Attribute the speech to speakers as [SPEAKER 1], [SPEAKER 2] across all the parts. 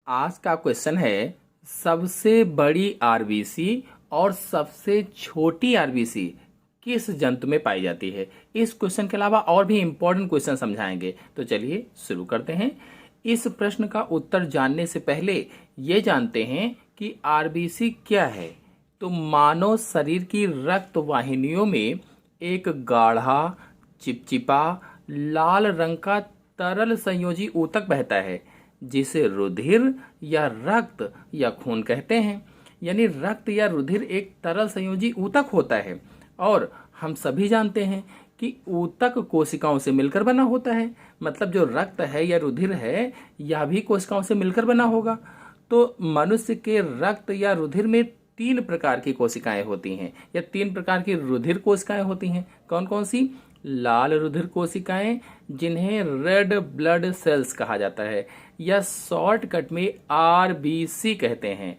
[SPEAKER 1] आज का क्वेश्चन है सबसे बड़ी आरबीसी और सबसे छोटी आरबीसी किस जंतु में पाई जाती है। इस क्वेश्चन के अलावा और भी इंपॉर्टेंट क्वेश्चन समझाएंगे, तो चलिए शुरू करते हैं। इस प्रश्न का उत्तर जानने से पहले ये जानते हैं कि आरबीसी क्या है। तो मानव शरीर की रक्त वाहिनियों में एक गाढ़ा चिपचिपा लाल रंग का तरल संयोजी ऊतक बहता है जिसे रुधिर या रक्त या खून कहते हैं। यानी रक्त या रुधिर एक तरल संयोजी ऊतक होता है और हम सभी जानते हैं कि ऊतक कोशिकाओं से मिलकर बना होता है। मतलब जो रक्त है या रुधिर है यह भी कोशिकाओं से मिलकर बना होगा। तो मनुष्य के रक्त या रुधिर में 3 प्रकार की कोशिकाएं होती हैं या 3 प्रकार की रुधिर कोशिकाएं होती हैं। कौन कौन सी? लाल रुधिर कोशिकाएं जिन्हें रेड ब्लड सेल्स कहा जाता है या शॉर्टकट में आरबीसी कहते हैं।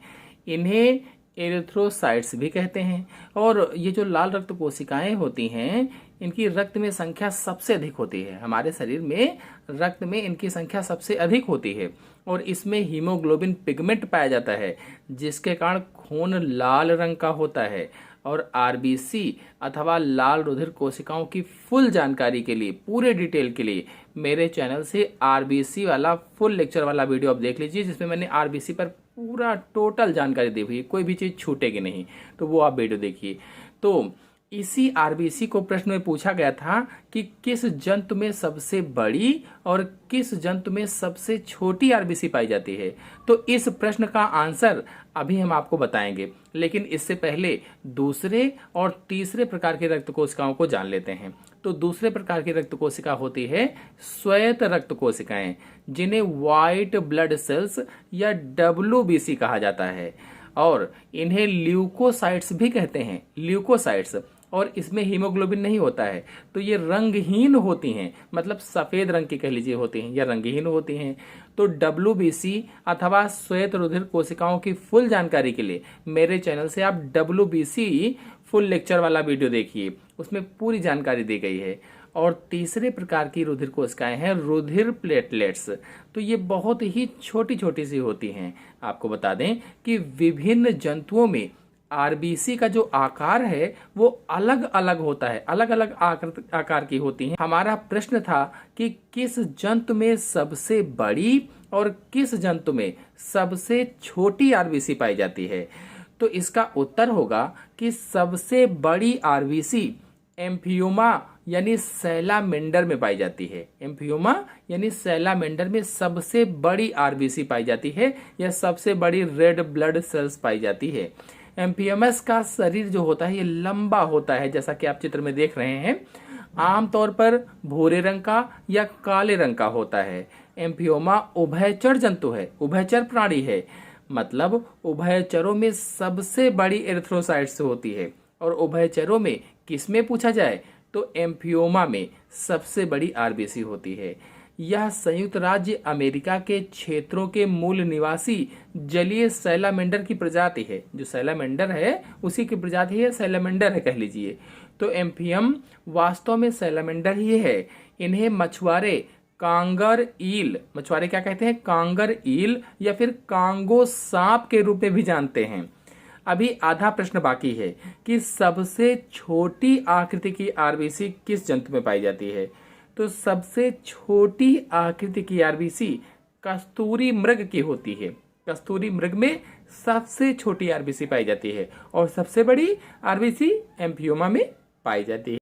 [SPEAKER 1] इन्हें एरिथ्रोसाइट्स भी कहते हैं। और ये जो लाल रक्त कोशिकाएं होती हैं इनकी रक्त में संख्या सबसे अधिक होती है। हमारे शरीर में रक्त में इनकी संख्या सबसे अधिक होती है और इसमें हीमोग्लोबिन पिगमेंट पाया जाता है जिसके कारण खून लाल रंग का होता है। और आरबीसी अथवा लाल रुधिर कोशिकाओं की फुल जानकारी के लिए, पूरे डिटेल के लिए मेरे चैनल से आरबीसी वाला फुल लेक्चर वाला वीडियो आप देख लीजिए, जिसमें मैंने आरबीसी पर पूरा टोटल जानकारी दी हुई है, कोई भी चीज़ छूटेगी नहीं। तो वो आप वीडियो देखिए। तो इसी आरबीसी को प्रश्न में पूछा गया था कि किस जंतु में सबसे बड़ी और किस जंतु में सबसे छोटी आरबीसी पाई जाती है। तो इस प्रश्न का आंसर अभी हम आपको बताएंगे, लेकिन इससे पहले दूसरे और तीसरे प्रकार के रक्त कोशिकाओं को जान लेते हैं। तो दूसरे प्रकार की रक्त कोशिका होती है श्वेत रक्त कोशिकाएं, जिन्हें व्हाइट ब्लड सेल्स या डब्ल्यूबीसी कहा जाता है। और इन्हें ल्यूकोसाइट्स भी कहते हैं, ल्यूकोसाइट्स। और इसमें हीमोग्लोबिन नहीं होता है, तो ये रंगहीन होती हैं, मतलब सफेद रंग की कह लीजिए होती हैं या रंगहीन होती हैं। तो डब्ल्यूबीसी अथवा श्वेत रुधिर कोशिकाओं की फुल जानकारी के लिए मेरे चैनल से आप डब्ल्यूबीसी फुल लेक्चर वाला वीडियो देखिए, उसमें पूरी जानकारी दी गई है। और तीसरे प्रकार की रुधिर कोशिकाएं हैं रुधिर प्लेटलेट्स। तो ये बहुत ही छोटी छोटी सी होती हैं। आपको बता दें कि विभिन्न जंतुओं में आरबीसी का जो आकार है वो अलग अलग होता है, अलग अलग आकार की होती हैं। हमारा प्रश्न था कि किस जंतु में सबसे बड़ी और किस जंतु में सबसे छोटी आरबीसी पाई जाती है। तो इसका उत्तर होगा कि सबसे बड़ी आरबीसी एम्फियोमा यानी सैलामेंडर में पाई जाती है। एम्फियोमा यानी सैलामेंडर में सबसे बड़ी आरबीसी पाई जाती है या सबसे बड़ी रेड ब्लड सेल्स पाई जाती है। एम्फियोमस का शरीर जो होता है ये लंबा होता है, जैसा कि आप चित्र में देख रहे हैं। आमतौर पर भूरे रंग का या काले रंग का होता है। एम्फियोमा उभयचर जंतु है, उभयचर प्राणी है। मतलब उभयचरों में सबसे बड़ी एरिथ्रोसाइट्स होती है। और उभयचरों में किसमें पूछा जाए तो एम्फियोमा में सबसे बड़ी आरबीसी होती है। यह संयुक्त राज्य अमेरिका के क्षेत्रों के मूल निवासी जलीय सैलामेंडर की प्रजाति है। जो सैलामेंडर है उसी की प्रजाति है, सैलामेंडर है कह लीजिए। तो एम्फियम वास्तव में सैलामेंडर ही है। इन्हें मछुआरे कांगर ईल, मछुआरे क्या कहते हैं? कांगर ईल या फिर कांगो सांप के रूप में भी जानते हैं। अभी आधा प्रश्न बाकी है कि सबसे छोटी आकृति की आरबीसी किस जंतु में पाई जाती है। तो सबसे छोटी आकृति की आरबीसी कस्तूरी मृग की होती है। कस्तूरी मृग में सबसे छोटी आरबीसी पाई जाती है और सबसे बड़ी आरबीसी एम्फियोमा में पाई जाती है।